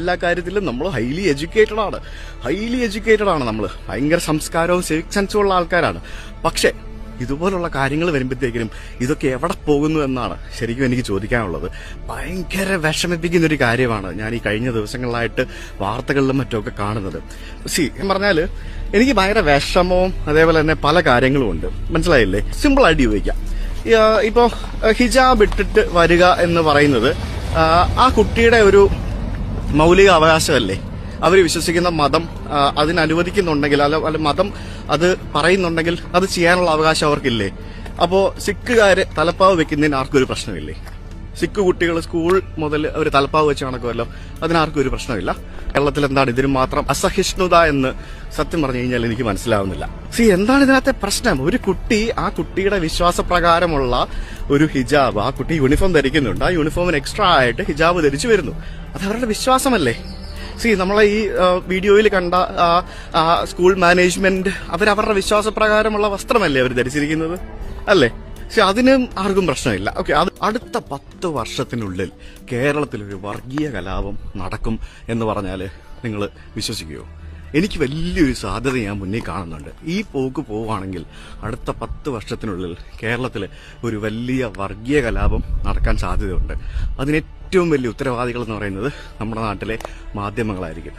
എല്ലാ കാര്യത്തിലും നമ്മൾ ഹൈലി എഡ്യൂക്കേറ്റഡ് ആണ്. നമ്മൾ ഭയങ്കര സംസ്കാരവും സിവിക് സെൻസും ഉള്ള ആൾക്കാരാണ്. പക്ഷെ ഇതുപോലുള്ള കാര്യങ്ങൾ വരുമ്പോഴത്തേക്കിനും ഇതൊക്കെ എവിടെ പോകുന്നു എന്നാണ് ശരിക്കും എനിക്ക് ചോദിക്കാനുള്ളത്. ഭയങ്കര വിഷമിപ്പിക്കുന്ന ഒരു കാര്യമാണ് ഞാൻ ഈ കഴിഞ്ഞ ദിവസങ്ങളിലായിട്ട് വാർത്തകളിലും മറ്റുമൊക്കെ കാണുന്നത്. ഞാൻ പറഞ്ഞാല് എനിക്ക് ഭയങ്കര വിഷമവും അതേപോലെ തന്നെ പല കാര്യങ്ങളും ഉണ്ട്. മനസ്സിലായില്ലേ? സിമ്പിൾ ആയിട്ട് ചോദിക്കാം. ഇപ്പോ ഹിജാബ് ഇട്ടിട്ട് വരിക എന്ന് പറയുന്നത് ആ കുട്ടിയുടെ ഒരു മൗലിക അവകാശമല്ലേ? അവർ വിശ്വസിക്കുന്ന മതം അതിനനുവദിക്കുന്നുണ്ടെങ്കിൽ അല്ല മതം അത് പറയുന്നുണ്ടെങ്കിൽ അത് ചെയ്യാനുള്ള അവകാശം അവർക്കില്ലേ? അപ്പോ സിഖുകാര് തലപ്പാവ് വെക്കുന്നതിന് ആർക്കും ഒരു പ്രശ്നമില്ലേ? സിഖ് കുട്ടികൾ സ്കൂൾ മുതൽ അവർ തലപ്പാവ് വെച്ച് നടക്കുമല്ലോ, അതിനാർക്കും ഒരു പ്രശ്നമില്ല. കേരളത്തിൽ എന്താണ് ഇതിന് മാത്രം അസഹിഷ്ണുത എന്ന് സത്യം പറഞ്ഞു കഴിഞ്ഞാൽ എനിക്ക് മനസ്സിലാവുന്നില്ല. എന്താണ് ഇതിനകത്തെ പ്രശ്നം? ഒരു കുട്ടി ആ കുട്ടിയുടെ വിശ്വാസപ്രകാരമുള്ള ഒരു ഹിജാബ്, ആ കുട്ടി യൂണിഫോം ധരിക്കുന്നുണ്ട്, ആ യൂണിഫോമിന് എക്സ്ട്രാ ആയിട്ട് ഹിജാബ് ധരിച്ചു വരുന്നു. അത് അവരുടെ വിശ്വാസമല്ലേ? നമ്മളെ ഈ വീഡിയോയിൽ കണ്ട സ്കൂൾ മാനേജ്മെന്റ് അവരവരുടെ വിശ്വാസപ്രകാരമുള്ള വസ്ത്രമല്ലേ അവർ ധരിച്ചിരിക്കുന്നത്, അല്ലേ? അതിന് ആർക്കും പ്രശ്നമില്ല. ഓക്കെ, അത് അടുത്ത 10 വർഷത്തിനുള്ളിൽ കേരളത്തിലൊരു വർഗീയ കലാപം നടക്കും എന്ന് പറഞ്ഞാൽ നിങ്ങൾ വിശ്വസിക്കുമോ? എനിക്ക് വലിയൊരു സാധ്യത ഞാൻ മുന്നിൽ കാണുന്നുണ്ട്. ഈ പോക്ക് പോവുകയാണെങ്കിൽ അടുത്ത 10 വർഷത്തിനുള്ളിൽ കേരളത്തിൽ ഒരു വലിയ വർഗീയ കലാപം നടക്കാൻ സാധ്യതയുണ്ട്. അതിന് ഏറ്റവും വലിയ ഉത്തരവാദികൾ എന്ന് പറയുന്നത് നമ്മുടെ നാട്ടിലെ മാധ്യമങ്ങളായിരിക്കും.